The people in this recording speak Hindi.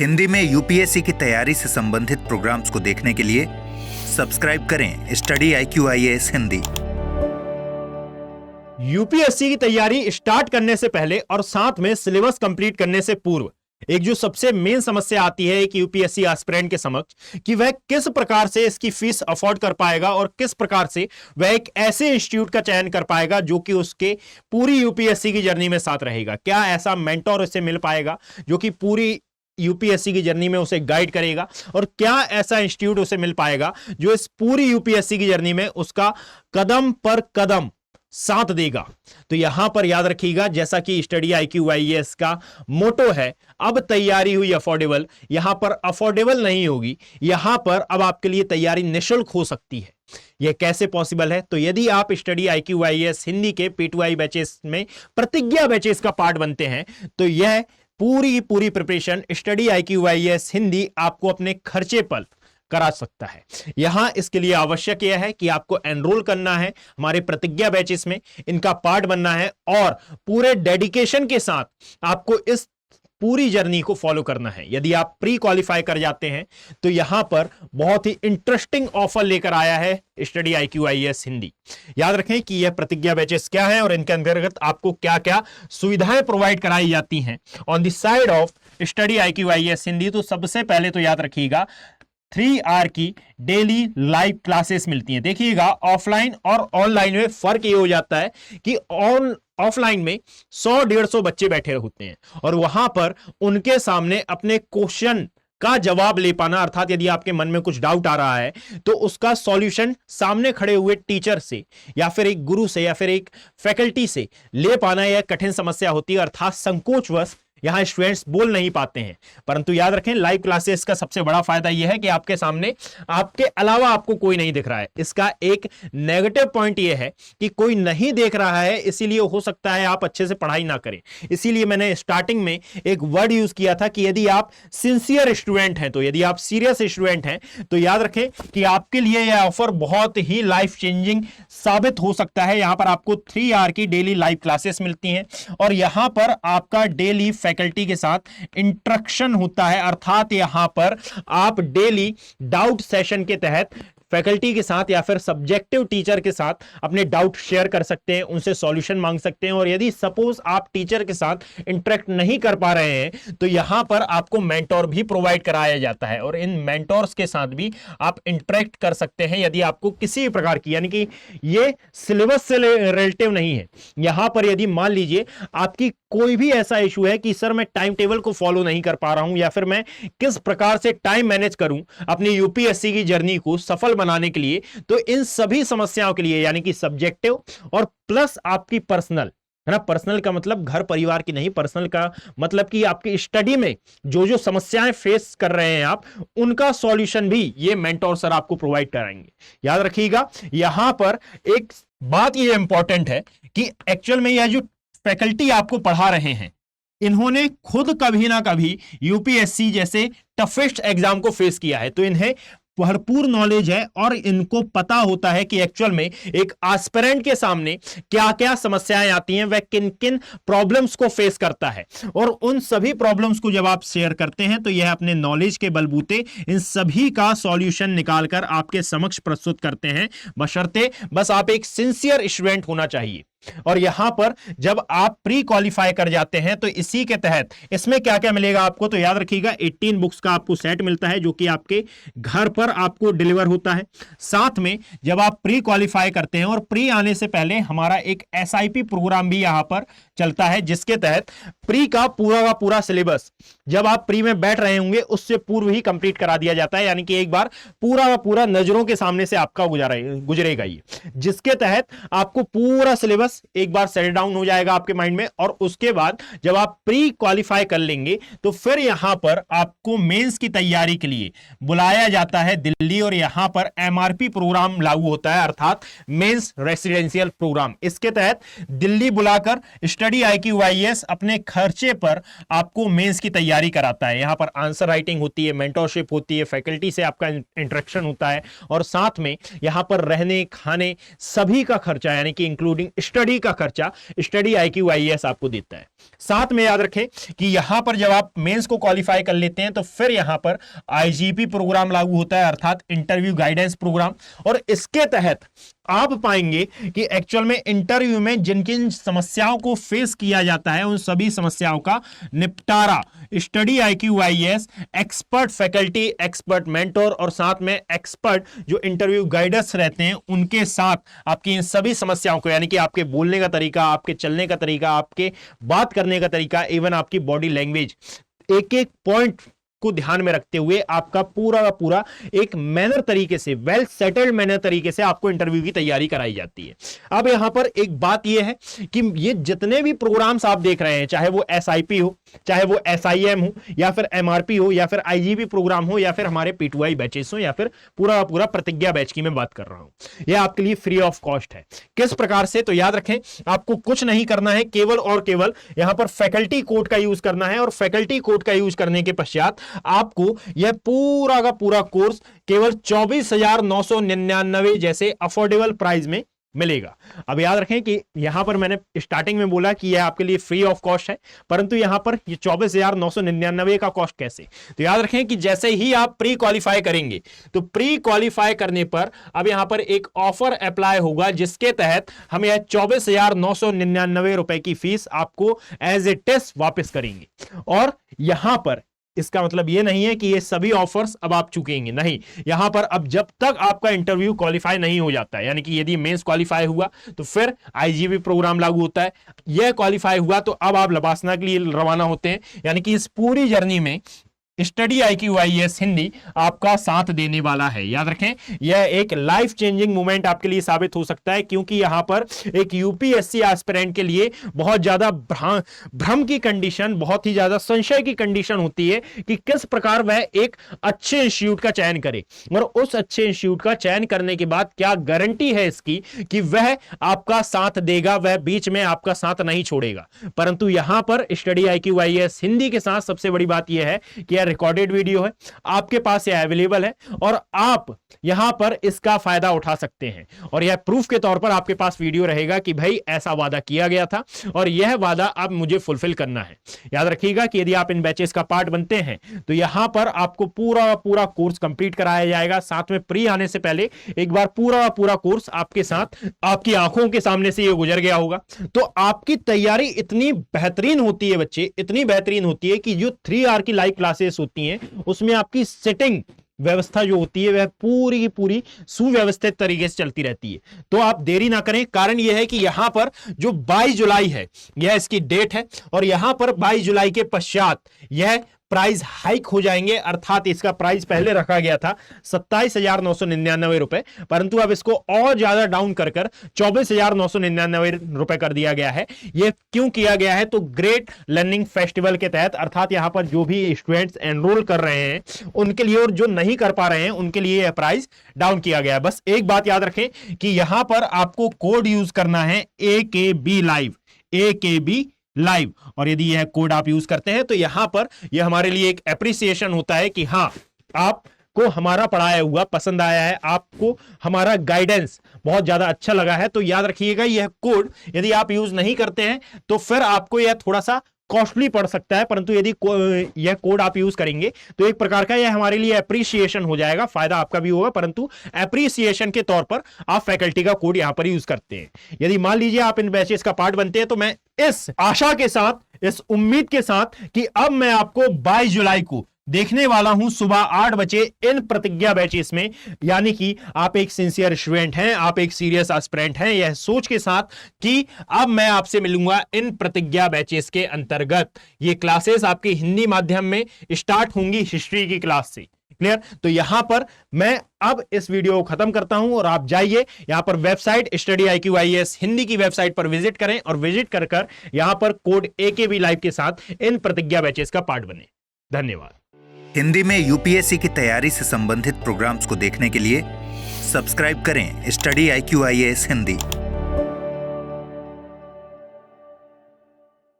हिंदी में यूपीएससी की तैयारी से संबंधित प्रोग्राम्स को देखने के लिए सब्सक्राइब करें स्टडी IQ-IAS हिंदी। यूपीएससी की तैयारी स्टार्ट करने से पहले और साथ में सिलेबस कंप्लीट करने से पूर्व एक जो सबसे मेन समस्या आती है कि यूपीएससी एस्पिरेंट के समक्ष कि वह किस प्रकार से इसकी फीस अफोर्ड कर पाएगा और किस प्रकार से वह एक ऐसे इंस्टीट्यूट का चयन कर पाएगा जो कि उसके पूरी यूपीएससी की जर्नी में साथ रहेगा। क्या ऐसा मेंटोर उसे मिल पाएगा जो कि पूरी यूपीएससी की जर्नी में उसे गाइड करेगा, और क्या ऐसा इंस्टीट्यूट उसे मिल पाएगा जो इस पूरी यूपीएससी की जर्नी में उसका कदम पर कदम साथ देगा। तो यहां पर याद रखिएगा, जैसा कि स्टडी IQ-IAS का मोटो है, अब तैयारी हुई अफोर्डेबल, यहां पर अफोर्डेबल नहीं होगी, यहां पर अब आपके लिए तैयारी निःशुल्क हो सकती है। यह कैसे पॉसिबल है? तो यदि आप स्टडी IQ-IAS हिंदी के P2I बैचेस में प्रतिज्ञा बैचेस का पार्ट बनते हैं तो यह पूरी प्रिपरेशन स्टडी IQ-IAS हिंदी आपको अपने खर्चे पर करा सकता है। यहां इसके लिए आवश्यक यह है कि आपको एनरोल करना है हमारे प्रतिज्ञा बैचेस में, इनका पार्ट बनना है और पूरे डेडिकेशन के साथ आपको इस पूरी जर्नी को फॉलो करना है। यदि आप प्री क्वालिफाई कर जाते हैं तो यहां पर बहुत ही इंटरेस्टिंग ऑफर लेकर आया है स्टडी IQ-IAS हिंदी। याद रखें कि यह प्रतिज्ञा बैचेस क्या है और इनके अंतर्गत आपको क्या क्या सुविधाएं प्रोवाइड कराई जाती हैं on the side of study IQ-IAS Hindi. तो सबसे पहले तो याद रखिएगा 3 आवर की डेली लाइव क्लासेस मिलती हैं। देखिएगा, ऑफलाइन और ऑनलाइन में फर्क ये हो जाता है कि ऑफलाइन में 100-150 बच्चे बैठे होते हैं और वहां पर उनके सामने अपने क्वेश्चन का जवाब ले पाना, अर्थात यदि आपके मन में कुछ डाउट आ रहा है तो उसका सॉल्यूशन सामने खड़े हुए टीचर से या फिर एक गुरु से या फिर एक फैकल्टी से ले पाना यह कठिन समस्या होती है, अर्थात संकोचवश यहां स्टूडेंट्स बोल नहीं पाते हैं। परंतु याद रखें, लाइव क्लासेस का सबसे बड़ा फायदा यह है कि आपके सामने आपके अलावा आपको कोई नहीं दिख रहा है। इसका एक नेगेटिव पॉइंट यह है कि कोई नहीं देख रहा है, इसीलिए हो सकता है आप अच्छे से पढ़ाई ना करें। इसीलिए मैंने स्टार्टिंग में एक वर्ड यूज किया था कि यदि आप सिंसियर स्टूडेंट हैं, तो यदि आप सीरियस स्टूडेंट हैं तो याद रखें कि आपके लिए यह ऑफर बहुत ही लाइफ चेंजिंग साबित हो सकता है। यहां पर आपको 3 आवर की डेली लाइव क्लासेस मिलती हैं और यहां पर आपका डेली फैकल्टी के साथ इंटरेक्शन होता है, अर्थात यहां पर आप डेली डाउट सेशन के तहत फैकल्टी के साथ या फिर सब्जेक्टिव टीचर के साथ अपने डाउट शेयर कर सकते हैं, उनसे सॉल्यूशन मांग सकते हैं। और यदि सपोज आप टीचर के साथ इंटरेक्ट नहीं कर पा रहे हैं तो यहां पर आपको मेंटोर भी प्रोवाइड कराया जाता है और इन मेंटोर्स के साथ भी आप इंटरेक्ट कर सकते हैं यदि आपको किसी प्रकार की, यानी कि ये सिलेबस से रिलेटिव नहीं है। यहां पर यदि मान लीजिए आपकी कोई भी ऐसा इशू है कि सर मैं टाइम टेबल को फॉलो नहीं कर पा रहा हूं या फिर मैं किस प्रकार से टाइम मैनेज करूं अपनी यूपीएससी की जर्नी को सफल बनाने के लिए, तो इन सभी समस्याओं के लिए, यानी कि सब्जेक्टिव और प्लस आपकी पर्सनल, है ना, पर्सनल का मतलब घर परिवार की नहीं, पर्सनल का मतलब कि आपकी स्टडी में जो जो समस्याएं फेस कर रहे हैं आप, उनका सॉल्यूशन भी ये मेंटोर सर आपको प्रोवाइड कराएंगे। याद रखिएगा, यहां पर एक बात ये इंपॉर्टेंट है कि एक्चुअल में यह जो फैकल्टी आपको पढ़ा रहे हैं, इन्होंने खुद कभी ना कभी यूपीएससी जैसे टफेस्ट एग्जाम को फेस किया है, तो इन्हें भरपूर नॉलेज है और इनको पता होता है कि एक्चुअल में एक एस्पिरेंट के सामने क्या क्या समस्याएं आती हैं, वह किन किन प्रॉब्लम्स को फेस करता है। और उन सभी प्रॉब्लम्स को जब आप शेयर करते हैं तो यह अपने नॉलेज के बलबूते इन सभी का सॉल्यूशन निकालकर आपके समक्ष प्रस्तुत करते हैं, बशर्ते बस आप एक सिंसियर स्टूडेंट होना चाहिए। और यहां पर जब आप प्री क्वालिफाई कर जाते हैं तो इसी के तहत इसमें क्या क्या मिलेगा आपको, तो याद रखिएगा 18 बुक्स का आपको सेट मिलता है जो कि आपके घर पर आपको डिलीवर होता है। साथ में जब आप प्री क्वालिफाई करते हैं और प्री आने से पहले हमारा एक SIP प्रोग्राम भी यहां पर चलता है, जिसके तहत प्री का पूरा सिलेबस जब आप प्री में बैठ रहे होंगे उससे पूर्व ही कंप्लीट करा दिया जाता है, यानी कि एक बार पूरा नजरों के सामने से आपका गुजरेगा ये, जिसके तहत आपको पूरा सिलेबस एक बार सेट डाउन हो जाएगा आपके माइंड में। और उसके बाद जब आप प्री क्वालिफाई कर लेंगे तो फिर यहां पर आपको मेंस की तैयारी के लिए बुलाया जाता है दिल्ली, और यहां पर MRP प्रोग्राम लागू होता है, अर्थात मेंस रेसिडेंशियल प्रोग्राम। इसके तहत दिल्ली बुलाकर स्टडी IQ-IAS अपने खर्चे पर आपको मेंस की तैयारी कराता है। यहाँ पर आंसर राइटिंग होती है, मेंटरशिप होती है, फैकल्टी से आपका इंटरेक्शन होता है, और साथ में यहाँ पर रहने खाने सभी का खर्चा यानी कि इंक्लूडिंग स्टडी का खर्चा स्टडी IQ IAS आपको देता है। साथ में याद रखें कि यहां पर जब आप मेंस को क्वालिफाई कर लेते हैं तो फिर यहां पर IGP प्रोग्राम लागू होता है, अर्थात इंटरव्यू गाइडेंस प्रोग्राम, और इसके तहत आप पाएंगे कि एक्चुअल में इंटरव्यू में जिन किन समस्याओं को फेस किया जाता है उन सभी समस्याओं का निपटारा study IQ IAS expert faculty, expert mentor और साथ में एक्सपर्ट जो इंटरव्यू गाइडर्स रहते हैं उनके साथ आपकी इन सभी समस्याओं को, यानी कि आपके बोलने का तरीका, आपके चलने का तरीका, आपके बात करने का तरीका, इवन आपकी बॉडी लैंग्वेज, एक एक पॉइंट को ध्यान में रखते हुए आपका पूरा का पूरा एक मैनर तरीके से, वेल सेटल्ड मैनर तरीके से आपको इंटरव्यू की तैयारी कराई जाती है। अब यहां पर एक बात यह है कि ये जितने भी प्रोग्राम्स आप देख रहे हैं, चाहे वो SIP हो, चाहे वो SIM हो, या फिर MRP हो, या फिर IGP प्रोग्राम हो, या फिर हमारे P2I बैचेस हो, या फिर पूरा पूरा प्रतिज्ञा बैच की मैं बात कर रहा हूं, यह आपके लिए फ्री ऑफ कॉस्ट है। किस प्रकार से? तो याद रखें आपको कुछ नहीं करना है, केवल और केवल यहां पर फैकल्टी कोड का यूज करना है, और फैकल्टी कोड का यूज करने के पश्चात आपको यह पूरा का पूरा कोर्स केवल 24,999 जैसे अफोर्डेबल प्राइस में मिलेगा। अब याद रखें कि यहां पर मैंने स्टार्टिंग में बोला कि यह आपके लिए फ्री ऑफ कॉस्ट है, परंतु यहां पर ये 24,999 का कॉस्ट कैसे? तो याद रखें कि जैसे ही आप प्री क्वालिफाई करेंगे तो प्री क्वालिफाई करने पर अब यहां पर एक ऑफर अप्लाई होगा जिसके तहत हम यह 24,999 रुपए की फीस आपको एज ए टेस्ट वापस करेंगे। और यहां पर इसका मतलब यह नहीं है कि ये सभी ऑफर्स अब आप चुकेंगे, नहीं। यहां पर अब जब तक आपका इंटरव्यू क्वालिफाई नहीं हो जाता है, यानी कि यदि मेंस क्वालिफाई हुआ तो फिर IGP प्रोग्राम लागू होता है, यह क्वालिफाई हुआ तो अब आप लबासना के लिए रवाना होते हैं। यानी कि इस पूरी जर्नी में स्टडी IQ IAS हिंदी आपका साथ देने वाला है। याद रखें यह एक लाइफ चेंजिंग मोमेंट आपके लिए साबित हो सकता है, क्योंकि यहां पर एक UPSC एस्पिरेंट के लिए बहुत ज्यादा भ्रम की कंडीशन, बहुत ही ज्यादा संशय की कंडीशन होती है कि किस प्रकार वह एक अच्छे इंस्टीट्यूट का चयन करे, और उस अच्छे इंस्टीट्यूट का चयन करने के बाद क्या गारंटी है इसकी कि वह आपका साथ देगा, वह बीच में आपका साथ नहीं छोड़ेगा। परंतु यहां पर स्टडी IQ IAS हिंदी के साथ सबसे बड़ी बात यह है कि रिकॉर्डेड वीडियो है, आपके पास यह अवेलेबल है और आप यहां पर इसका फायदा उठा सकते हैं, और यह प्रूफ के तौर पर आपके पास वीडियो रहेगा कि भाई ऐसा वादा किया गया था और यह वादा अब मुझे फुलफिल करना है। याद रखिएगा कि यदि आप इन बैचेस का पार्ट बनते हैं तो यहां पर आपको पूरा पूरा कोर्स कंप्लीट कराया जाएगा। साथ में प्री आने से पहले एक बार पूरा पूरा कोर्स आपके साथ, आपकी आंखों के सामने से ये गुजर गया होगा, तो आपकी तैयारी इतनी बेहतरीन होती है बच्चे, इतनी बेहतरीन होती है कि जो 3 की लाइव क्लासेस होती हैं उसमें आपकी सेटिंग व्यवस्था जो होती है वह पूरी की पूरी सुव्यवस्थित तरीके से चलती रहती है। तो आप देरी ना करें, कारण यह है कि यहां पर जो 22 जुलाई है यह इसकी डेट है, और यहां पर 22 जुलाई के पश्चात यह प्राइस हाइक हो जाएंगे, अर्थात इसका प्राइस पहले रखा गया था 27,999 रुपए, परंतु अब इसको और ज्यादा डाउन कर 24,999 रुपए कर दिया गया है। यह क्यों किया गया है? तो ग्रेट लर्निंग फेस्टिवल के तहत, अर्थात यहां पर जो भी स्टूडेंट्स एनरोल कर रहे हैं उनके लिए, और जो नहीं कर पा रहे हैं उनके लिए यह प्राइस डाउन किया गया है। बस एक बात याद रखें कि यहां पर आपको कोड यूज करना है AKB लाइव, AKB लाइव, और यदि यह कोड आप यूज करते हैं तो यहां पर यह हमारे लिए एक एप्रिसिएशन होता है कि हां आपको हमारा पढ़ाया हुआ पसंद आया है, आपको हमारा गाइडेंस बहुत ज्यादा अच्छा लगा है। तो याद रखिएगा यह कोड यदि आप यूज नहीं करते हैं तो फिर आपको यह थोड़ा सा कॉस्टली पड़ सकता है, परंतु यदि यह कोड आप यूज करेंगे तो एक प्रकार का यह हमारे लिए एप्रिसिएशन हो जाएगा, फायदा आपका भी होगा, परंतु एप्रिसिएशन के तौर पर आप फैकल्टी का कोड यहां पर यूज करते हैं। यदि मान लीजिए आप इन बैचेस का पार्ट बनते हैं तो मैं इस आशा के साथ, इस उम्मीद के साथ कि अब मैं आपको 22 जुलाई को देखने वाला हूं सुबह 8 बजे इन प्रतिज्ञा बैचेस में, यानी कि आप एक सिंसियर स्टूडेंट हैं, आप एक सीरियस एस्पिरेंट हैं, यह सोच के साथ कि अब मैं आपसे मिलूंगा इन प्रतिज्ञा बैचेस के अंतर्गत। ये क्लासेस आपके हिंदी माध्यम में स्टार्ट होंगी हिस्ट्री की क्लास से, क्लियर? तो यहां पर मैं अब इस वीडियो को खत्म करता हूं और आप जाइए यहां पर website study IQ IAS Hindi की वेबसाइट पर विजिट करें, और विजिट कर यहां पर कोड AKB लाइव के साथ इन प्रतिज्ञा बैचेस का पार्ट बने। धन्यवाद। हिंदी में UPSC की तैयारी से संबंधित प्रोग्राम्स को देखने के लिए सब्सक्राइब करें स्टडी IQ IAS हिंदी।